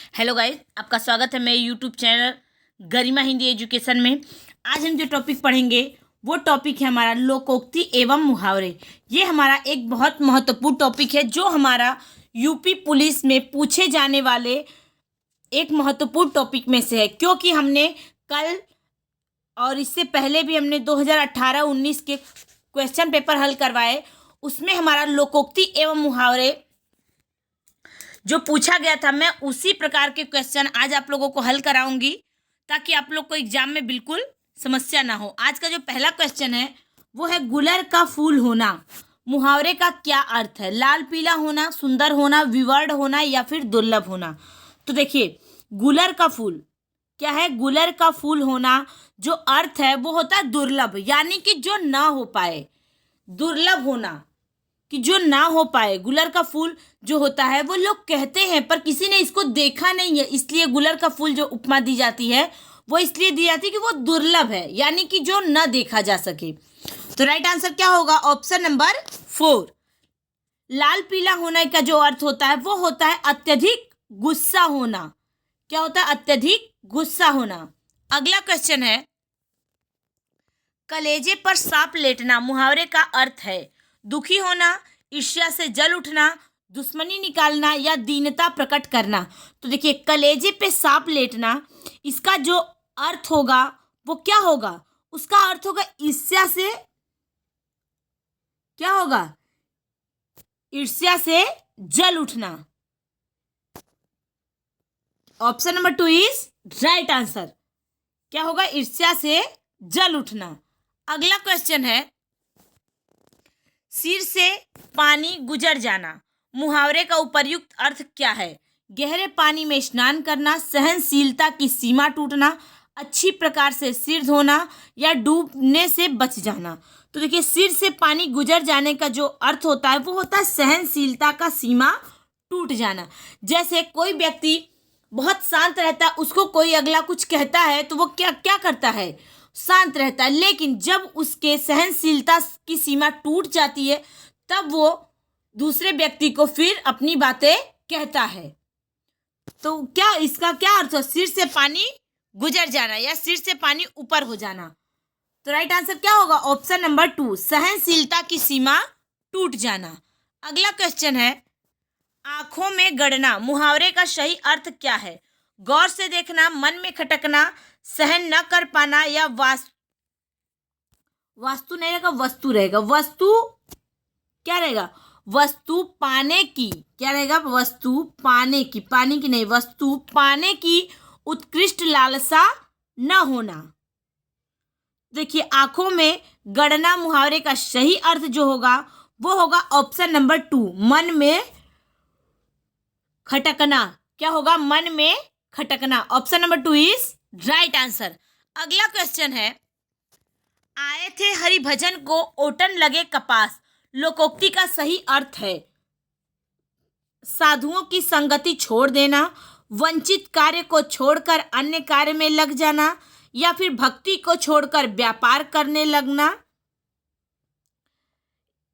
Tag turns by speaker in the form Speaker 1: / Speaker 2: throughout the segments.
Speaker 1: Hello guys, आपका स्वागत है मेरे यूट्यूब चैनल गरिमा हिंदी एजुकेशन में। आज हम जो टॉपिक पढ़ेंगे वो टॉपिक है हमारा लोकोक्ति एवं मुहावरे। ये हमारा एक बहुत महत्वपूर्ण टॉपिक है जो हमारा यूपी पुलिस में पूछे जाने वाले एक महत्वपूर्ण टॉपिक में से है, क्योंकि हमने कल और इससे पहले भी हमने 2018-19 के क्वेश्चन पेपर हल करवाए। उसमें हमारा लोकोक्ति एवं मुहावरे जो पूछा गया था, मैं उसी प्रकार के क्वेश्चन आज आप लोगों को हल कराऊंगी ताकि आप लोग को एग्जाम में बिल्कुल समस्या ना हो। आज का जो पहला क्वेश्चन है वो है गुलर का फूल होना मुहावरे का क्या अर्थ है? लाल पीला होना, सुंदर होना, विवर्ण होना या फिर दुर्लभ होना। तो देखिए, गुलर का फूल क्या है? गुलर का फूल होना जो अर्थ है वो होता है दुर्लभ, यानी कि जो ना हो पाए। दुर्लभ होना कि जो ना हो पाए। गुलर का फूल जो होता है वो लोग कहते हैं पर किसी ने इसको देखा नहीं है, इसलिए गुलर का फूल जो उपमा दी जाती है वो इसलिए दी जाती है कि वो दुर्लभ है, यानी कि जो न देखा जा सके। तो राइट आंसर क्या होगा? Option number 4। लाल पीला होने का जो अर्थ होता है वो होता है अत्यधिक गुस्सा होना। क्या होता है? अत्यधिक गुस्सा होना। अगला क्वेश्चन है कलेजे पर सांप लेटना मुहावरे का अर्थ है दुखी होना, ईर्ष्या से जल उठना, दुश्मनी निकालना या दीनता प्रकट करना। तो देखिए, कलेजे पे सांप लेटना, इसका जो अर्थ होगा वो क्या होगा? उसका अर्थ होगा ईर्ष्या से, क्या होगा? ईर्ष्या से जल उठना। Option number 2 is right answer. क्या होगा? ईर्ष्या से जल उठना। अगला क्वेश्चन है सिर से पानी गुजर जाना मुहावरे का उपर्युक्त अर्थ क्या है? गहरे पानी में स्नान करना, सहनशीलता की सीमा टूटना, अच्छी प्रकार से सिर धोना या डूबने से बच जाना। तो देखिए, सिर से पानी गुजर जाने का जो अर्थ होता है वो होता है सहनशीलता का सीमा टूट जाना। जैसे कोई व्यक्ति बहुत शांत रहता है, उसको कोई अगला कुछ कहता है तो वो क्या क्या करता है? शांत रहता है, लेकिन जब उसके सहनशीलता की सीमा टूट जाती है तब वो दूसरे व्यक्ति को फिर अपनी बातें कहता है। तो क्या इसका क्या अर्थ है? सिर से पानी गुजर जाना या सिर से पानी ऊपर हो जाना। तो राइट आंसर क्या होगा? ऑप्शन नंबर 2, सहनशीलता की सीमा टूट जाना। अगला क्वेश्चन है आंखों में गड़ना मुहावरे का सही अर्थ क्या है? गौर से देखना, मन में खटकना, सहन न कर पाना या वास्तु नहीं रहेगा, वस्तु रहेगा। वस्तु क्या रहेगा? वस्तु पाने की, क्या रहेगा? वस्तु पाने की, पानी की नहीं, वस्तु पाने की उत्कृष्ट लालसा न होना। देखिए, आंखों में गड़ना मुहावरे का सही अर्थ जो होगा वो होगा ऑप्शन नंबर 2, मन में खटकना। क्या होगा? मन में खटकना। Option number 2 is right answer. अगला क्वेश्चन है आए थे हरिभजन को ओटन लगे कपास लोकोक्ति का सही अर्थ है साधुओं की संगति छोड़ देना, वंचित कार्य को छोड़कर अन्य कार्य में लग जाना या फिर भक्ति को छोड़कर व्यापार करने लगना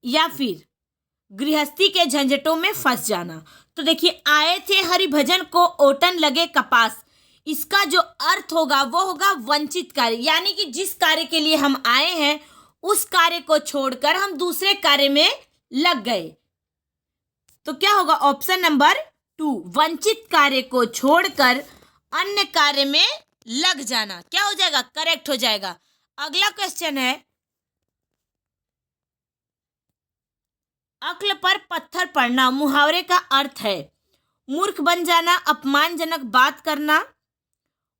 Speaker 1: या फिर गृहस्थी के झंझटों में फंस जाना। तो देखिए, आए थे हरिभजन को ओटन लगे कपास, इसका जो अर्थ होगा वो होगा वंचित कार्य, यानी कि जिस कार्य के लिए हम आए हैं उस कार्य को छोड़कर हम दूसरे कार्य में लग गए। तो क्या होगा? ऑप्शन नंबर 2, वंचित कार्य को छोड़कर अन्य कार्य में लग जाना। क्या हो जाएगा? करेक्ट हो जाएगा। अगला क्वेश्चन है अक्ल पर पत्थर पड़ना मुहावरे का अर्थ है मूर्ख बन जाना, अपमानजनक बात करना,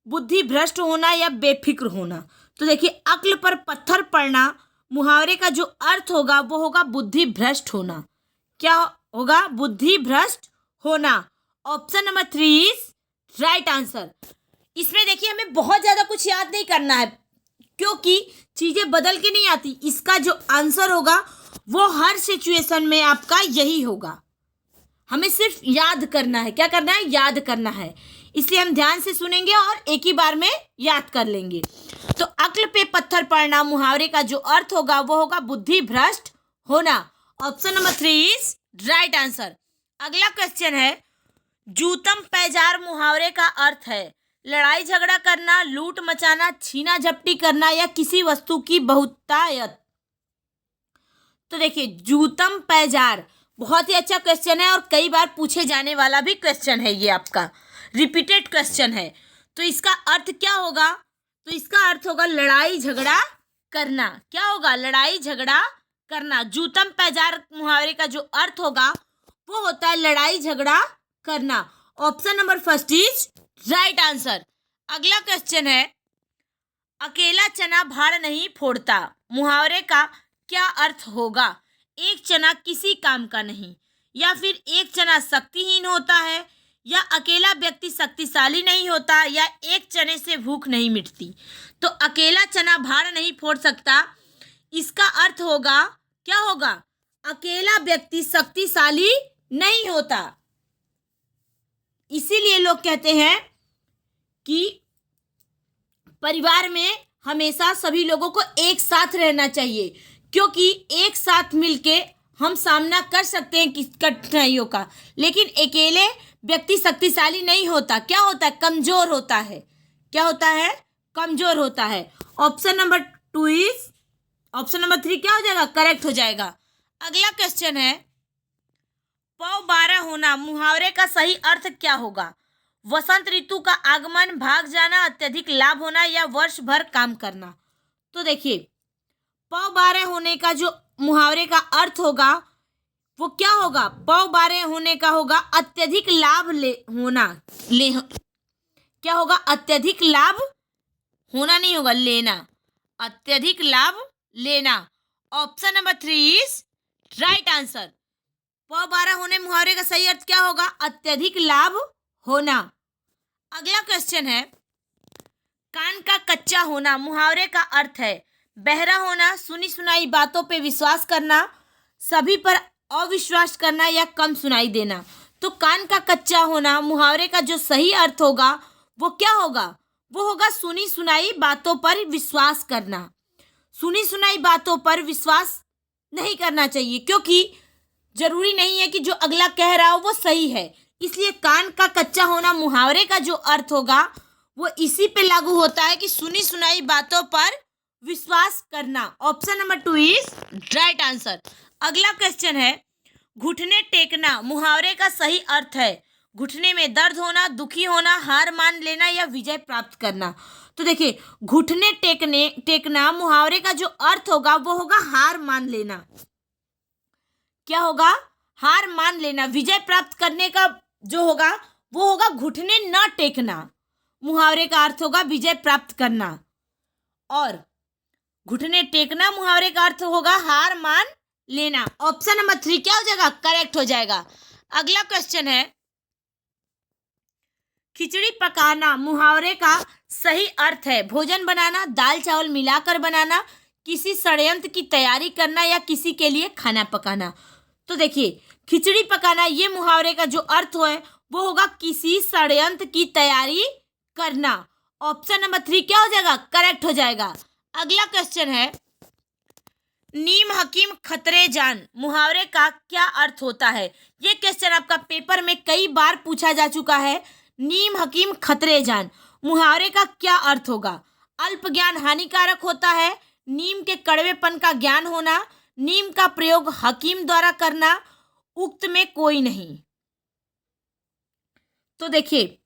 Speaker 1: बुद्धि भ्रष्ट होना या बेफिक्र होना। तो देखिए, अक्ल पर पत्थर पड़ना मुहावरे का जो अर्थ होगा वो होगा बुद्धि भ्रष्ट होना। क्या होगा? बुद्धि भ्रष्ट होना। Option number 3 is right answer. इसमें देखिए, हमें बहुत ज्यादा कुछ याद नहीं करना है क्योंकि चीजें बदल के नहीं आती। इसका जो आंसर होगा वो हर सिचुएशन में आपका यही होगा। हमें सिर्फ याद करना है। क्या करना है? याद करना है। इसलिए हम ध्यान से सुनेंगे और एक ही बार में याद कर लेंगे। तो अक्ल पे पत्थर पड़ना मुहावरे का जो अर्थ होगा वो होगा बुद्धि भ्रष्ट होना। Option number 3 is right answer. अगला क्वेश्चन है जूतम पैजार मुहावरे का अर्थ है लड़ाई झगड़ा करना, लूट मचाना, छीना झपटी करना या किसी वस्तु की बहुतायत। तो देखिए, जूतम पैजार बहुत ही अच्छा क्वेश्चन है और कई बार पूछे जाने वाला भी क्वेश्चन है, ये आपका रिपीटेड क्वेश्चन है। तो इसका अर्थ क्या होगा? तो इसका अर्थ होगा लड़ाई झगड़ा करना। क्या होगा? लड़ाई झगड़ा करना। जूतम पैजार मुहावरे का जो अर्थ होगा वो होता है लड़ाई झगड़ा करना। Option number first is right answer. अगला क्वेश्चन है, अकेला चना भाड़ नहीं फोड़ता मुहावरे का क्या अर्थ होगा? एक चना किसी काम का नहीं, या फिर एक चना शक्तिहीन होता है, या अकेला व्यक्ति शक्तिशाली नहीं होता, या एक चने से भूख नहीं मिटती। तो अकेला चना भाड़ नहीं फोड़ सकता, इसका अर्थ होगा क्या होगा? अकेला व्यक्ति शक्तिशाली नहीं होता। इसीलिए लोग कहते हैं कि परिवार में हमेशा सभी लोगों को एक साथ रहना चाहिए, क्योंकि एक साथ मिलके हम सामना कर सकते हैं किस कठिनाइयों का। लेकिन अकेले व्यक्ति शक्तिशाली नहीं होता, क्या होता है? कमजोर होता है। क्या होता है? कमजोर होता है। ऑप्शन नंबर 3 क्या हो जाएगा? करेक्ट हो जाएगा। अगला क्वेश्चन है, पौ 12 होना मुहावरे का सही अर्थ क्या होगा? वसंत ऋतु का आगमन, भाग जाना, अत्यधिक लाभ होना, या वर्ष भर काम करना। तो देखिए, पौ 12 होने का जो मुहावरे का अर्थ होगा वो क्या होगा? पौ 12 होने का होगा अत्यधिक लाभ क्या होगा? अत्यधिक लाभ होना नहीं होगा, लेना। अत्यधिक लाभ लेना। Option number 3 is right answer. पौ 12 होने मुहावरे का सही अर्थ क्या होगा? अत्यधिक लाभ होना। अगला क्वेश्चन है, कान का कच्चा होना मुहावरे का अर्थ है बहरा होना, सुनी सुनाई बातों पे विश्वास करना, सभी पर अविश्वास करना, या कम सुनाई देना। तो कान का कच्चा होना मुहावरे का जो सही अर्थ होगा वो क्या होगा? वो होगा सुनी सुनाई बातों पर विश्वास करना। सुनी सुनाई बातों पर विश्वास नहीं करना चाहिए, क्योंकि जरूरी नहीं है कि जो अगला कह रहा हो वो सही है। इसलिए कान का कच्चा होना मुहावरे का जो अर्थ होगा वो इसी पे लागू होता है कि सुनी सुनाई बातों पर विश्वास करना। Option number 2 is right answer. अगला क्वेश्चन है, घुटने टेकना मुहावरे का सही अर्थ है घुटने में दर्द होना, दुखी होना, हार मान लेना, या विजय प्राप्त करना। तो देखिए, घुटने टेकना मुहावरे का जो अर्थ होगा वो होगा हार मान लेना। क्या होगा? हार मान लेना। विजय प्राप्त करने का जो होगा वो होगा घुटने न टेकना। मुहावरे का अर्थ होगा विजय प्राप्त करना, और घुटने टेकना मुहावरे का अर्थ होगा हार मान लेना। ऑप्शन नंबर 3 क्या हो जाएगा? करेक्ट हो जाएगा। अगला क्वेश्चन है, खिचड़ी पकाना मुहावरे का सही अर्थ है भोजन बनाना, दाल चावल मिलाकर बनाना, किसी षड्यंत्र की तैयारी करना, या किसी के लिए खाना पकाना। तो देखिए, खिचड़ी पकाना ये मुहावरे का जो अर्थ है वो होगा किसी षड्यंत्र की तैयारी करना। ऑप्शन नंबर 3 क्या हो जाएगा? करेक्ट हो जाएगा। अगला क्वेश्चन है, नीम हकीम खतरे जान मुहावरे का क्या अर्थ होता है? ये क्वेश्चन आपका पेपर में कई बार पूछा जा चुका है। नीम हकीम खतरे जान मुहावरे का क्या अर्थ होगा? अल्प ज्ञान हानिकारक होता है, नीम के कड़वेपन का ज्ञान होना, नीम का प्रयोग हकीम द्वारा करना, उक्त में कोई नहीं। तो देखिए,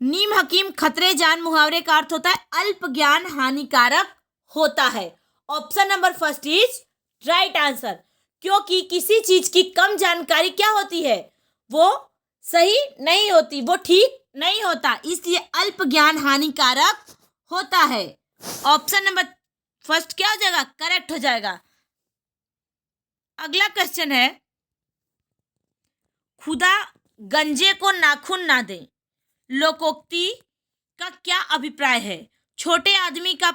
Speaker 1: नीम हकीम खतरे जान मुहावरे का अर्थ होता है अल्प ज्ञान हानिकारक होता है। Option number first is right answer, क्योंकि किसी चीज की कम जानकारी क्या होती है? वो सही नहीं होती, वो ठीक नहीं होता, इसलिए अल्प ज्ञान हानिकारक होता है। ऑप्शन नंबर फर्स्ट क्या हो जाएगा? करेक्ट हो जाएगा। अगला क्वेश्चन है, खुदा गंजे को नाखून ना दे लोकोक्ति का क्या अभिप्राय है? छोटे आदमी का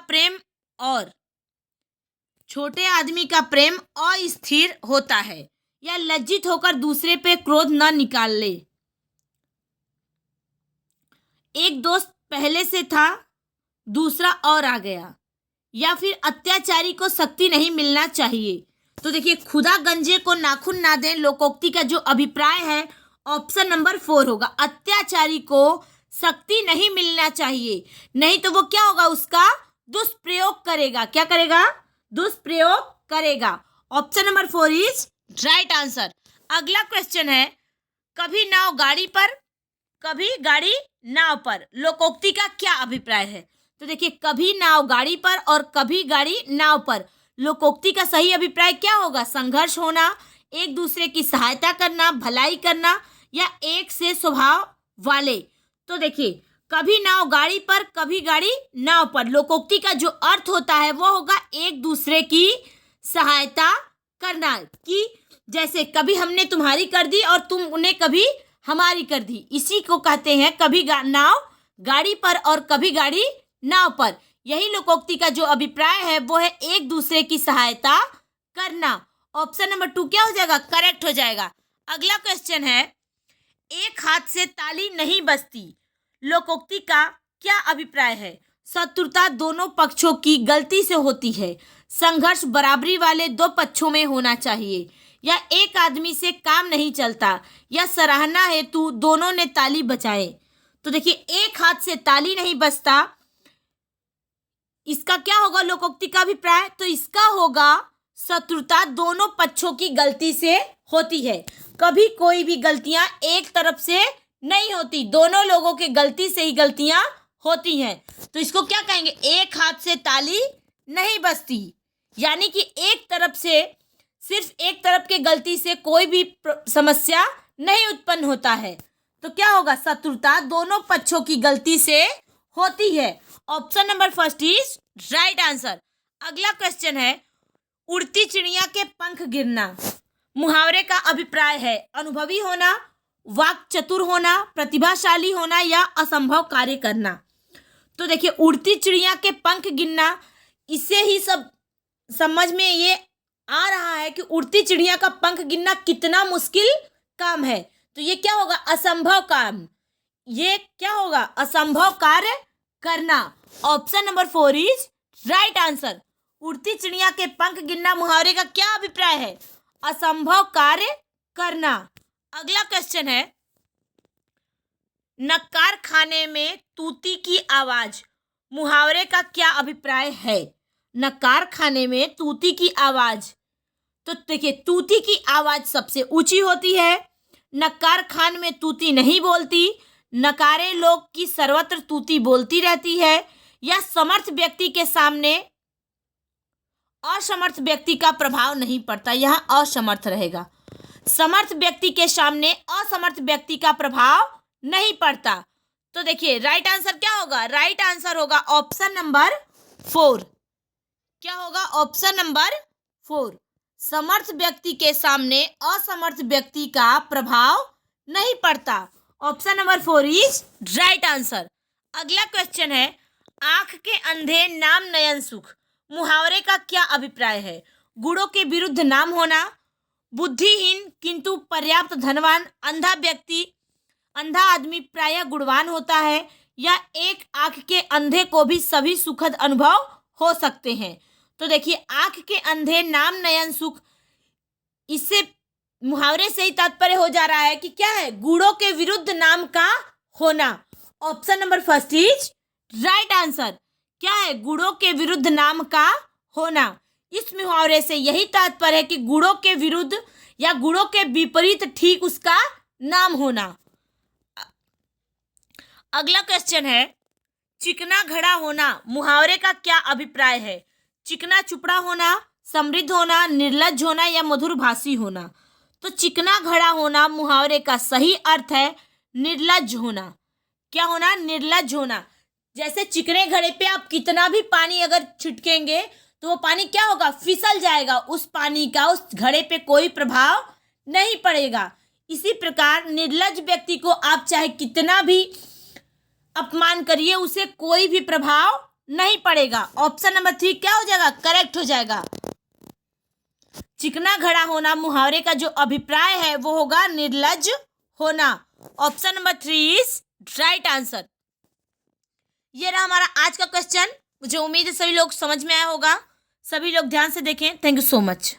Speaker 1: प्रेम अस्थिर होता है, या लज्जित होकर दूसरे पे क्रोध न निकाल ले। एक दोस्त पहले से था, दूसरा और आ गया, या फिर अत्याचारी को शक्ति नहीं मिलना चाहिए। तो देखिए, खुदा गंजे को नाखून ना दें लोकोक्ति का जो अभिप्राय है ऑप्शन नंबर 4 होगा। अत्याचारी को शक्ति नहीं मिलना चाहिए, नहीं तो वो क्या होगा, उसका दुष्प्रयोग करेगा। क्या करेगा? दुष्प्रयोग करेगा। Option number 4 is right answer. अगला क्वेश्चन है, कभी नाव गाड़ी पर कभी गाड़ी नाव पर, लोकोक्ति का क्या अभिप्राय है? तो देखिए, कभी नाव गाड़ी पर और कभी गाड़ी नाव पर, लोकोक्ति का सही अभिप्राय क्या होगा? संघर्ष होना, एक दूसरे की सहायता करना, भलाई करना, या एक से स्वभाव वाले। तो देखिए, कभी नाव गाड़ी पर कभी गाड़ी नाव पर, लोकोक्ति का जो अर्थ होता है वो होगा एक दूसरे की सहायता करना, कि जैसे कभी हमने तुम्हारी कर दी और तुमने कभी हमारी कर दी, इसी को कहते हैं कभी नाव गाड़ी पर और कभी गाड़ी नाव पर। यही लोकोक्ति का जो अभिप्राय है वो है एक दूसरे की सहायता करना। ऑप्शन नंबर 2 क्या हो जाएगा? करेक्ट हो जाएगा। अगला क्वेश्चन है, एक हाथ से ताली नहीं बजती, लोकोक्ति का क्या अभिप्राय है? शत्रुता दोनों पक्षों की गलती से होती है, संघर्ष बराबरी वाले दो पक्षों में होना चाहिए, या एक आदमी से काम नहीं चलता, या सराहना हेतु दोनों ने ताली बजाए। तो देखिए, एक हाथ से ताली नहीं बजता, इसका क्या होगा लोकोक्ति का अभिप्राय? तो इसका होगा शत्रुता दोनों पक्षों की गलती से होती है। कभी कोई भी गलतियां एक तरफ से नहीं होती, दोनों लोगों के गलती से ही गलतियां होती हैं। तो इसको क्या कहेंगे? एक हाथ से ताली नहीं बजती, यानी कि एक तरफ से, सिर्फ एक तरफ के गलती से कोई भी समस्या नहीं उत्पन्न होता है। तो क्या होगा? शत्रुता दोनों पक्षों की गलती से होती है। Option number 1 is right answer. अगला क्वेश्चन है, उड़ती चिड़िया के पंख गिरना, मुहावरे का अभिप्राय है अनुभवी होना, वाक चतुर होना, प्रतिभाशाली होना, या असंभव कार्य करना। तो देखिए, उड़ती चिड़िया के पंख गिरना, इससे ही सब समझ में ये आ रहा है कि उड़ती चिड़िया का पंख गिनना कितना मुश्किल काम है। तो ये क्या होगा? असंभव काम। ये क्या होगा? असंभव कार्य करना। Option number 4 is right answer. उड़ती चिड़िया के पंख गिनना मुहावरे का क्या अभिप्राय है? असंभव कार्य करना। अगला क्वेश्चन है, नक्कार खाने में तूती की आवाज, मुहावरे का क्या अभिप्राय है? नक्कार खाने में तूती की आवाज, तो देखिए, तूती की आवाज सबसे ऊंची होती है, नक्कार खान में तूती नहीं बोलती, नकारे लोग की सर्वत्र तूती बोलती रहती है, या समर्थ व्यक्ति के सामने असमर्थ व्यक्ति का प्रभाव नहीं पड़ता। यहाँ असमर्थ रहेगा, समर्थ व्यक्ति के सामने असमर्थ व्यक्ति का प्रभाव नहीं पड़ता। तो देखिए, राइट आंसर क्या होगा? राइट आंसर होगा ऑप्शन नंबर 4। क्या होगा? Option number 4। समर्थ व्यक्ति के सामने असमर्थ व्यक्ति का प्रभाव नहीं पड़ता। Option number 4 is right answer. अगला क्वेश्चन है, आंख के अंधे नाम नयन सुख, मुहावरे का क्या अभिप्राय है? गुणों के विरुद्ध नाम होना, बुद्धिहीन किंतु पर्याप्त धनवान, अंधा आदमी प्रायः गुणवान होता है, या एक आंख के अंधे को भी सभी सुखद अनुभव हो सकते हैं। तो देखिए, आंख के अंधे नाम नयन सुख, इससे मुहावरे से ही तात्पर्य हो जा रहा है कि क्या है? गुणों के विरुद्ध नाम का होना। Option number 1 is right answer. क्या है? गुणों के विरुद्ध नाम का होना। इस मुहावरे से यही तात्पर्य है कि गुणों के विरुद्ध या गुणों के विपरीत ठीक उसका नाम होना। अगला क्वेश्चन है, चिकना घड़ा होना, मुहावरे का क्या अभिप्राय है? चिकना चुपड़ा होना, समृद्ध होना, निर्लज्ज होना, या मधुरभाषी होना। तो चिकना घड़ा होना मुहावरे का सही अर्थ है निर्लज्ज होना। क्या होना? निर्लज्ज होना। जैसे चिकने घड़े पे आप कितना भी पानी अगर छिड़केंगे तो वो पानी क्या होगा? फिसल जाएगा, उस पानी का उस घड़े पे कोई प्रभाव नहीं पड़ेगा। इसी प्रकार निर्लज्ज व्यक्ति को आप चाहे कितना भी अपमान करिए, उसे कोई भी प्रभाव नहीं पड़ेगा। ऑप्शन नंबर 3 क्या हो जाएगा? करेक्ट हो जाएगा। चिकना घड़ा होना मुहावरे का जो अभिप्राय है वो होगा निर्लज्ज होना। Option number 3 is right answer. ये रहा हमारा आज का क्वेश्चन। मुझे उम्मीद है सभी लोग समझ में आया होगा। सभी लोग ध्यान से देखें। Thank you so much.